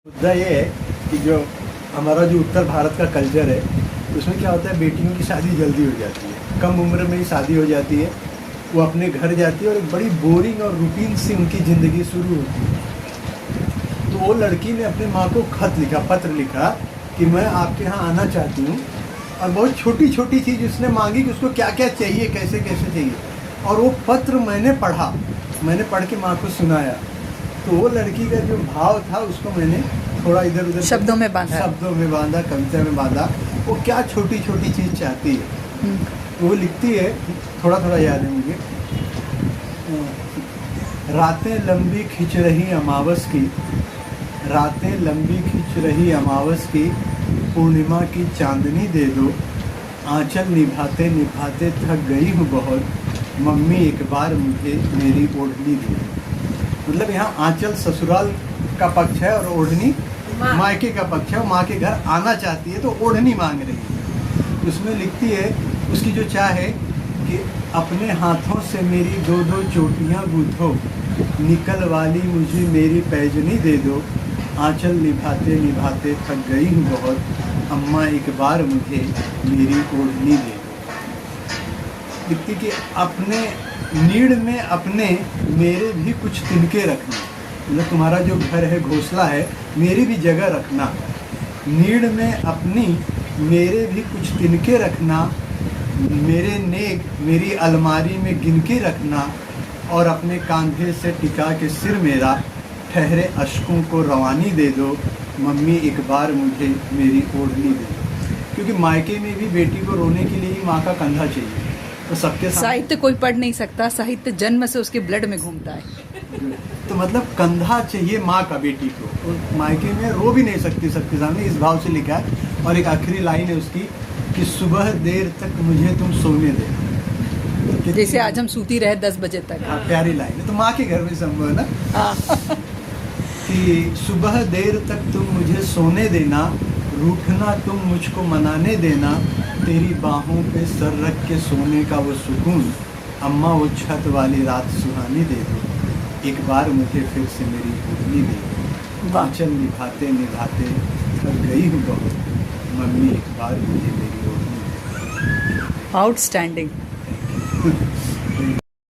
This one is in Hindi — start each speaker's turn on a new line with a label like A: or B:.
A: मुद्दा ये है कि जो हमारा जो उत्तर भारत का कल्चर है उसमें क्या होता है, बेटियों की शादी जल्दी हो जाती है, कम उम्र में ही शादी हो जाती है। वो अपने घर जाती है और एक बड़ी बोरिंग और रूटीन सी उनकी ज़िंदगी शुरू होती है। तो वो लड़की ने अपने माँ को खत लिखा, पत्र लिखा कि मैं आपके यहाँ आना चाहती हूँ, और बहुत छोटी छोटी चीज़ उसने मांगी कि उसको क्या क्या चाहिए, कैसे कैसे चाहिए। और वो पत्र मैंने पढ़ के माँ को सुनाया। तो वो लड़की का जो भाव था उसको मैंने थोड़ा इधर उधर
B: शब्दों में बांधा,
A: कविता में बांधा। वो क्या छोटी छोटी चीज़ चाहती है। तो वो लिखती है, थोड़ा थोड़ा याद है मुझे। रातें लंबी खिंच रही अमावस की, रातें लंबी खिंच रही अमावस की, पूर्णिमा की चांदनी दे दो। आंचल निभाते निभाते थक गई हूँ बहुत, मम्मी एक बार मुझे मेरी ओढ़नी दे दो। मतलब यहाँ आंचल ससुराल का पक्ष है और ओढ़नी मायके का पक्ष है। माँ के घर आना चाहती है तो ओढ़नी मांग रही है। उसमें लिखती है, उसकी जो चाह है कि अपने हाथों से मेरी दो दो चोटियाँ गूंथो, निकल वाली मुझे मेरी पैजनी दे दो। आंचल निभाते निभाते थक गई हूँ बहुत, अम्मा एक बार मुझे मेरी ओढ़नी दे दो। लिखती कि अपने नीड़ में अपने मेरे भी कुछ तिनके रखना। मतलब तुम्हारा जो घर है, घोंसला है, मेरी भी जगह रखना। नीड़ में अपनी मेरे भी कुछ तिनके रखना, मेरे नेक मेरी अलमारी में गिन के रखना, और अपने कांधे से टिका के सिर मेरा, ठहरे अश्कों को रवानी दे दो। मम्मी एक बार मुझे मेरी ओढ़नी दे दो। क्योंकि मायके में भी बेटी को रोने के लिए ही माँ का कंधा चाहिए। तो सबके
B: साहित्य कोई पढ़ नहीं सकता, साहित्य जन्म से उसके ब्लड में घूमता है।
A: तो मतलब कंधा चाहिए माँ का बेटी को, और मायके में रो भी नहीं सकती सबके सामने, इस भाव से लिखा है। और एक आखिरी लाइन है उसकी कि सुबह देर तक मुझे तुम सोने दे।
B: जैसे आज हम सूती रहे 10 बजे तक।
A: हाँ, प्यारी लाइन है। तो माँ के घर में संभव है ना कि सुबह देर तक तुम मुझे सोने देना, रूठना तुम मुझको मनाने देना, तेरी बाहों पे सर रख के सोने का वो सुकून, अम्मा वो छत वाली रात सुहानी दे दो। एक बार मुझे फिर से मेरी ओढ़नी दे दो। आंचल निभाते निभाते थक गई हूँ बहुत, मम्मी एक बार मुझे मेरी ओढ़नी दे दो।
B: आउटस्टैंडिंग।